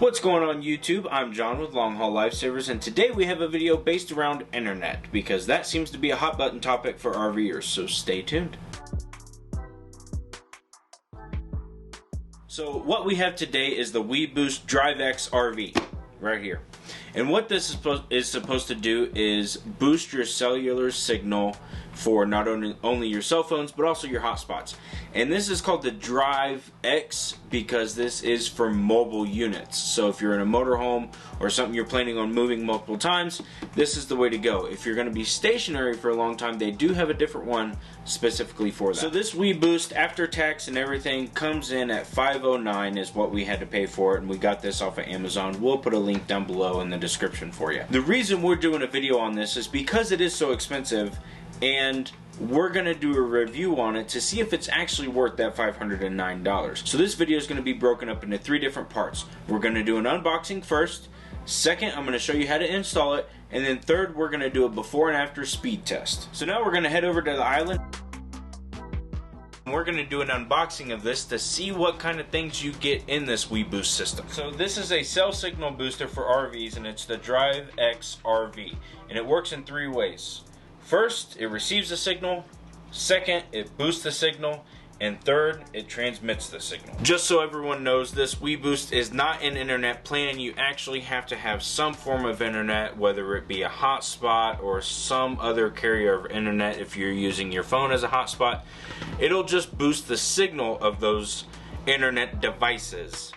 What's going on YouTube? I'm John with Longhaul Lifesavers, and today we have a video based around internet because that seems to be a hot button topic for RVers, so stay tuned. So what we have today is the Weboost Drive X RV right here. And what this is supposed to do is boost your cellular signal for not only your cell phones but also your hotspots. And this is called the Drive X because this is for mobile units. So if you're in a motorhome or something you're planning on moving multiple times, this is the way to go. If you're going to be stationary for a long time, they do have a different one specifically for that. So this Weboost, after tax and everything, comes in at $509 is what we had to pay for it, and we got this off of Amazon. We'll put a link down below in the description for you. The reason we're doing a video on this is because it is so expensive, and we're going to do a review on it to see if it's actually worth that $509. So this video is going to be broken up into 3 different parts. We're going to do an unboxing first. Second, I'm going to show you how to install it. And then third, we're going to do a before and after speed test. So now we're going to head over to the island. We're going to do an unboxing of this to see what kind of things you get in this Weboost system. So this is a cell signal booster for RVs, and it's the Drive X RV. And it works in 3 ways. First, it receives the signal. Second, it boosts the signal. And third, it transmits the signal. Just so everyone knows, this Weboost is not an internet plan. You actually have to have some form of internet, whether it be a hotspot or some other carrier of internet. If you're using your phone as a hotspot, it'll just boost the signal of those internet devices.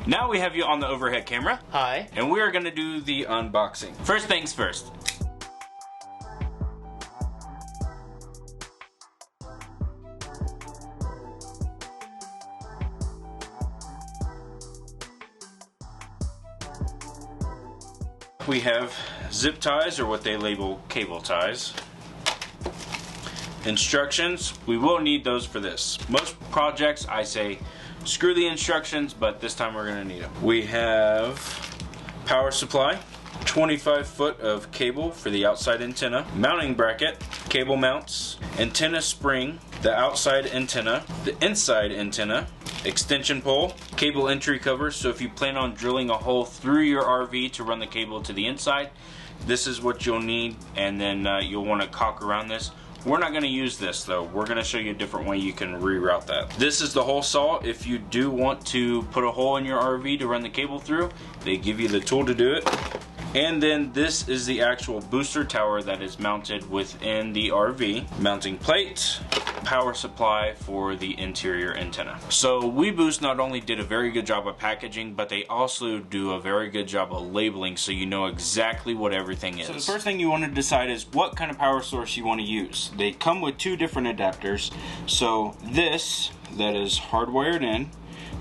Now we have you on the overhead camera. Hi. And we are going to do the unboxing. First things first. We have zip ties, or what they label cable ties. Instructions, we will need those for this. Most projects I say screw the instructions, but this time we're going to need them. We have power supply, 25 foot of cable for the outside antenna, mounting bracket, cable mounts, antenna spring, the outside antenna, the inside antenna, extension pole, cable entry cover, so if you plan on drilling a hole through your RV to run the cable to the inside, this is what you'll need, and then you'll want to caulk around this. We're not going to use this though. We're going to show you a different way you can reroute that. This is the hole saw. If you do want to put a hole in your RV to run the cable through, they give you the tool to do it. And then this is the actual booster tower that is mounted within the RV. Mounting plate, power supply for the interior antenna. So Weboost not only did a very good job of packaging, but they also do a very good job of labeling so you know exactly what everything is. So the first thing you want to decide is what kind of power source you want to use. They come with 2 different adapters. So this, that is hardwired in,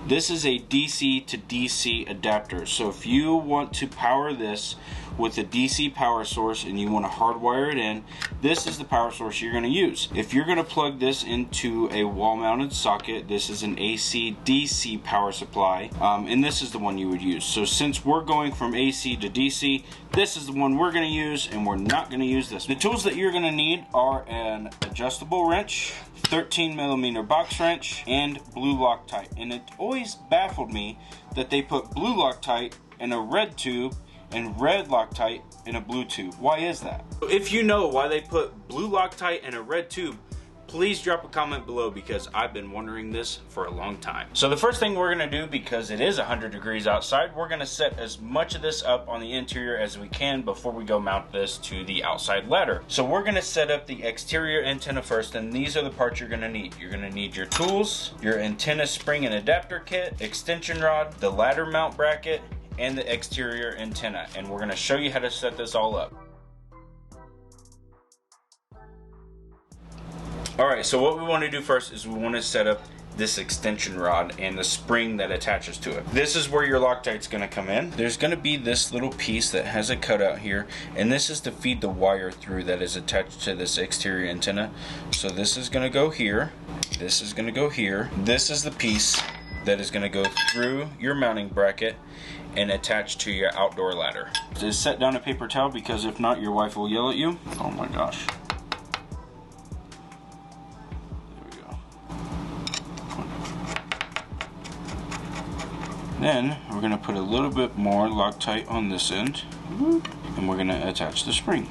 this is a DC to DC adapter. So if you want to power this with a DC power source and you want to hardwire it in, this is the power source you're going to use. If you're going to plug this into a wall mounted socket, this is an AC DC power supply, and this is the one you would use. So since we're going from AC to DC, this is the one we're going to use, and we're not going to use this. The tools that you're going to need are an adjustable wrench, 13mm box wrench, and blue Loctite. And it always baffled me that they put blue Loctite in a red tube and red Loctite in a blue tube. Why is that? If you know why they put blue Loctite in a red tube, please drop a comment below because I've been wondering this for a long time. So the first thing we're going to do, because it is 100 degrees outside, we're going to set as much of this up on the interior as we can before we go mount this to the outside ladder. So we're going to set up the exterior antenna first, and these are the parts you're going to need. You're going to need your tools, your antenna spring and adapter kit, extension rod, the ladder mount bracket, and the exterior antenna. And we're going to show you how to set this all up. Alright, so what we want to do first is we want to set up this extension rod and the spring that attaches to it. This is where your Loctite's going to come in. There's going to be this little piece that has a cutout here, and this is to feed the wire through that is attached to this exterior antenna. So this is going to go here, this is going to go here, this is the piece that is going to go through your mounting bracket and attach to your outdoor ladder. Just set down a paper towel because if not, your wife will yell at you. Oh my gosh. Then we're going to put a little bit more Loctite on this end, and we're going to attach the spring.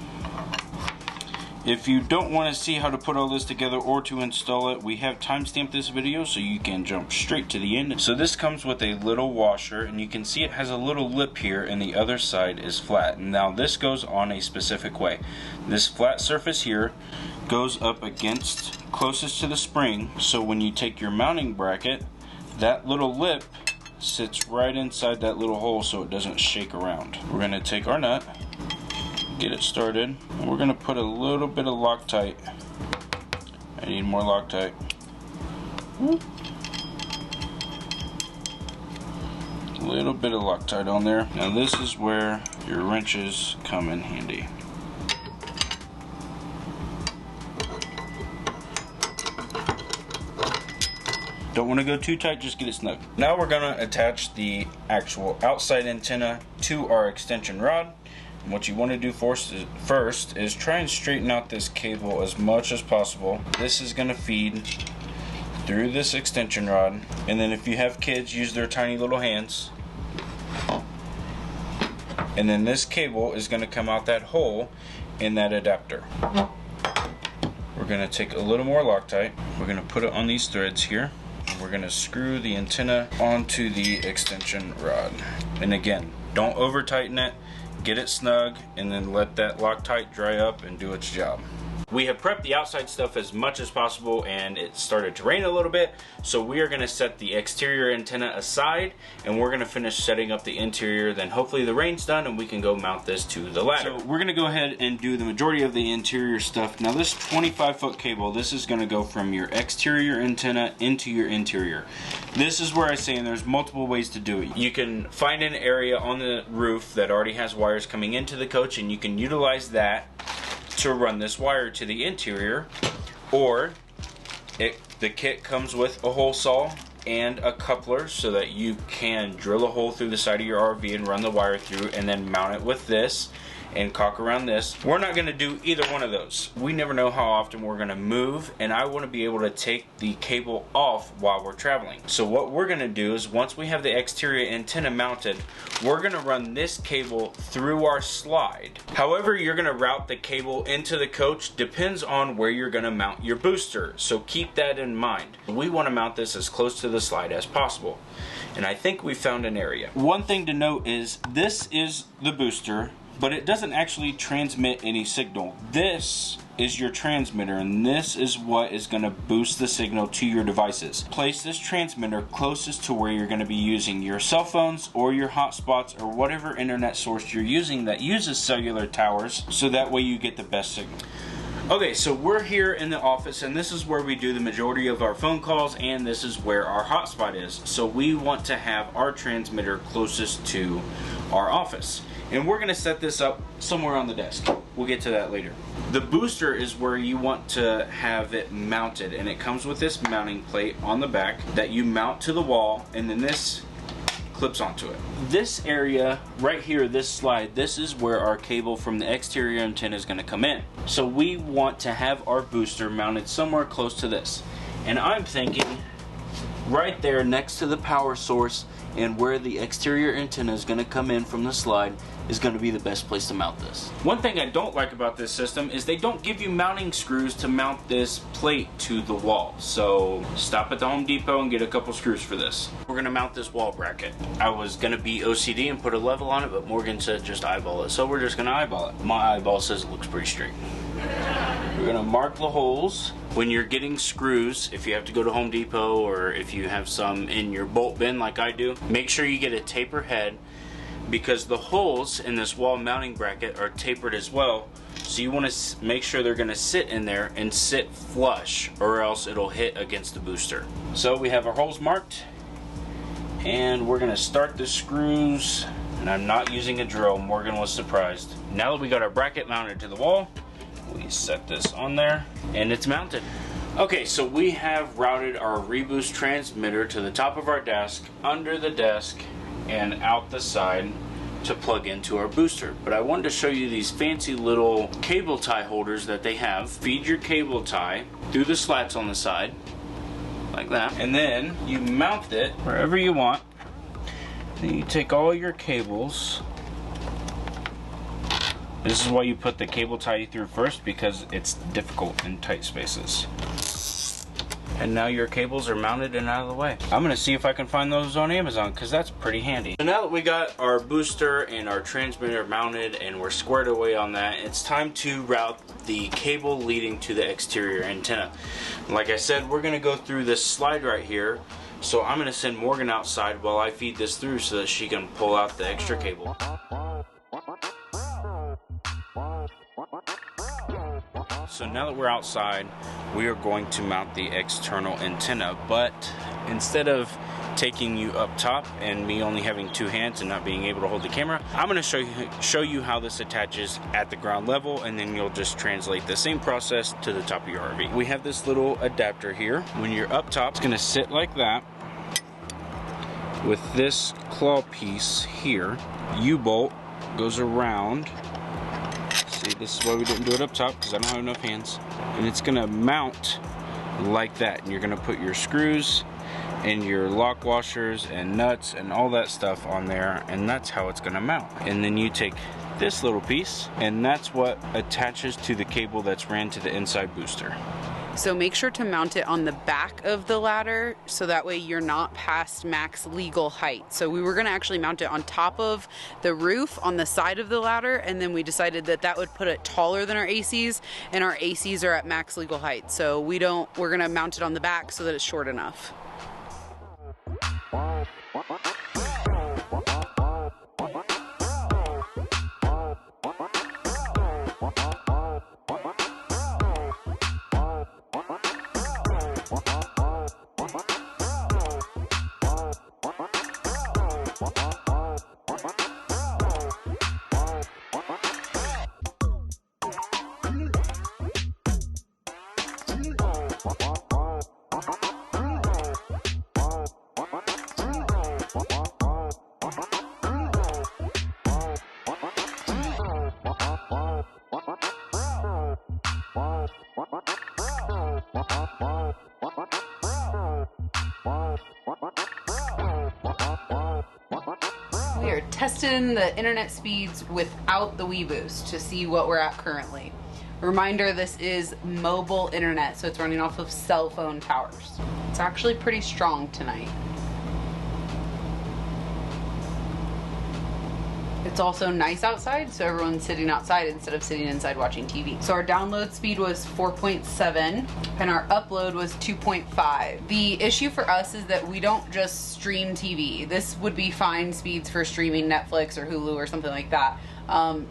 If you don't want to see how to put all this together or to install it, we have timestamped this video so you can jump straight to the end. So this comes with a little washer, and you can see it has a little lip here and the other side is flat. Now this goes on a specific way. This flat surface here goes up against closest to the spring, so when you take your mounting bracket, that little lip sits right inside that little hole so it doesn't shake around. We're going to take our nut, get it started, and we're going to put a little bit of Loctite. I need more Loctite. A little bit of Loctite on there. Now this is where your wrenches come in handy. Don't want to go too tight, just get it snug. Now we're going to attach the actual outside antenna to our extension rod. And what you want to do first is try and straighten out this cable as much as possible. This is going to feed through this extension rod, and then if you have kids, use their tiny little hands. And then this cable is going to come out that hole in that adapter. We're going to take a little more Loctite. We're going to put it on these threads here. We're going to screw the antenna onto the extension rod. And again, don't over tighten it, get it snug, and then let that Loctite dry up and do its job. We have prepped the outside stuff as much as possible, and it started to rain a little bit, so we are going to set the exterior antenna aside, and we're going to finish setting up the interior. Then hopefully the rain's done and we can go mount this to the ladder. So we're going to go ahead and do the majority of the interior stuff. Now this 25-foot cable, this is going to go from your exterior antenna into your interior. This is where I say, and there's multiple ways to do it. You can find an area on the roof that already has wires coming into the coach, and you can utilize that to run this wire to the interior, or the kit comes with a hole saw and a coupler so that you can drill a hole through the side of your RV and run the wire through, and then mount it with this and caulk around this. We're not going to do either one of those. We never know how often we're going to move, and I want to be able to take the cable off while we're traveling. So what we're going to do is, once we have the exterior antenna mounted, we're going to run this cable through our slide. However you're going to route the cable into the coach depends on where you're going to mount your booster, so keep that in mind. We want to mount this as close to the slide as possible, and I think we found an area. One thing to note is this is the booster, but it doesn't actually transmit any signal. This is your transmitter, and this is what is going to boost the signal to your devices. Place this transmitter closest to where you're going to be using your cell phones or your hotspots or whatever internet source you're using that uses cellular towers, so that way you get the best signal. Okay, so we're here in the office, and this is where we do the majority of our phone calls, and this is where our hotspot is. So we want to have our transmitter closest to our office. And we're going to set this up somewhere on the desk. We'll get to that later. The booster is where you want to have it mounted, and it comes with this mounting plate on the back that you mount to the wall, and then this clips onto it. This area right here, this slide, this is where our cable from the exterior antenna is going to come in. So we want to have our booster mounted somewhere close to this. And I'm thinking right there next to the power source, and where the exterior antenna is going to come in from the slide is going to be the best place to mount this. One thing I don't like about this system is they don't give you mounting screws to mount this plate to the wall. So stop at the Home Depot and get a couple screws for this. We're going to mount this wall bracket. I was going to be OCD and put a level on it, but Morgan said just eyeball it. So we're just going to eyeball it. My eyeball says it looks pretty straight. We're going to mark the holes. When you're getting screws, if you have to go to Home Depot or if you have some in your bolt bin like I do, make sure you get a taper head, because the holes in this wall mounting bracket are tapered as well. So you want to make sure they're going to sit in there and sit flush, or else it'll hit against the booster. So we have our holes marked, and we're going to start the screws, and I'm not using a drill. Morgan was surprised. Now that we got our bracket mounted to the wall, we set this on there, and it's mounted. Okay, so we have routed our Weboost transmitter to the top of our desk, under the desk, and out the side to plug into our booster. But I wanted to show you these fancy little cable tie holders that they have. Feed your cable tie through the slats on the side, like that, and then you mount it wherever you want. Then you take all your cables. This is why you put the cable tie through first, because it's difficult in tight spaces. And now your cables are mounted and out of the way. I'm gonna see if I can find those on Amazon, because that's pretty handy. So now that we got our booster and our transmitter mounted and we're squared away on that, it's time to route the cable leading to the exterior antenna. Like I said, we're gonna go through this slide right here. So I'm gonna send Morgan outside while I feed this through so that she can pull out the extra cable. So now that we're outside, we are going to mount the external antenna, but instead of taking you up top and me only having two hands and not being able to hold the camera, I'm going to show you how this attaches at the ground level, and then you'll just translate the same process to the top of your RV. We have this little adapter here. When you're up top, it's going to sit like that with this claw piece here. U-bolt goes around. See, this is why we didn't do it up top, because I don't have enough hands. And it's gonna mount like that. And you're gonna put your screws and your lock washers and nuts and all that stuff on there, and that's how it's gonna mount. And then you take this little piece, and that's what attaches to the cable that's ran to the inside booster. So make sure to mount it on the back of the ladder, so that way you're not past max legal height. So we were gonna actually mount it on top of the roof on the side of the ladder, and then we decided that that would put it taller than our ACs, and our ACs are at max legal height. So we're gonna mount it on the back so that it's short enough. We are testing the internet speeds without the Weboost to see what we're at currently. Reminder, this is mobile internet, so it's running off of cell phone towers. It's actually pretty strong tonight. It's also nice outside, so everyone's sitting outside instead of sitting inside watching TV. So our download speed was 4.7 and our upload was 2.5. The issue for us is that we don't just stream TV. This would be fine speeds for streaming Netflix or Hulu or something like that.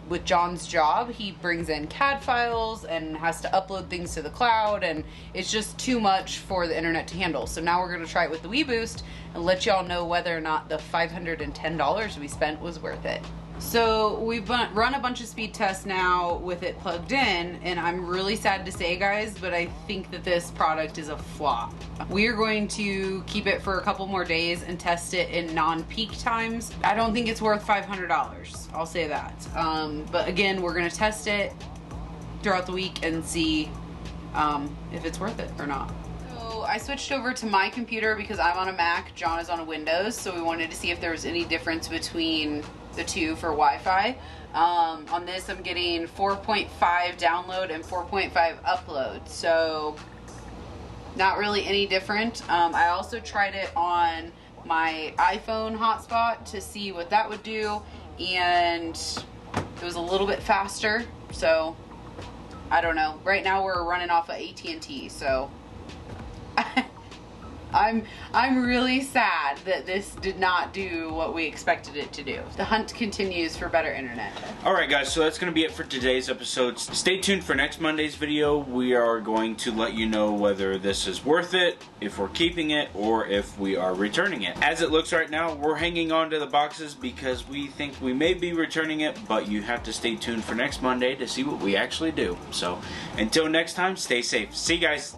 With John's job, he brings in CAD files and has to upload things to the cloud, and it's just too much for the internet to handle. So now we're going to try it with the Weboost and let y'all know whether or not the $510 we spent was worth it. So we've run a bunch of speed tests now with it plugged in, and I'm really sad to say, guys, but I think that this product is a flop. We are going to keep it for a couple more days and test it in non-peak times. I don't think it's worth $500, I'll say that. But again, we're gonna test it throughout the week and see if it's worth it or not. So I switched over to my computer because I'm on a Mac, John is on a Windows, so we wanted to see if there was any difference between the two for Wi-Fi. On this I'm getting 4.5 download and 4.5 upload, so not really any different. I also tried it on my iPhone hotspot to see what that would do, and it was a little bit faster, so I don't know. Right now we're running off of AT&T, so I'm really sad that this did not do what we expected it to do. The hunt continues for better internet. Alright guys, so that's going to be it for today's episode. Stay tuned for next Monday's video. We are going to let you know whether this is worth it, if we're keeping it, or if we are returning it. As it looks right now, we're hanging on to the boxes because we think we may be returning it, but you have to stay tuned for next Monday to see what we actually do. So, until next time, stay safe. See you guys.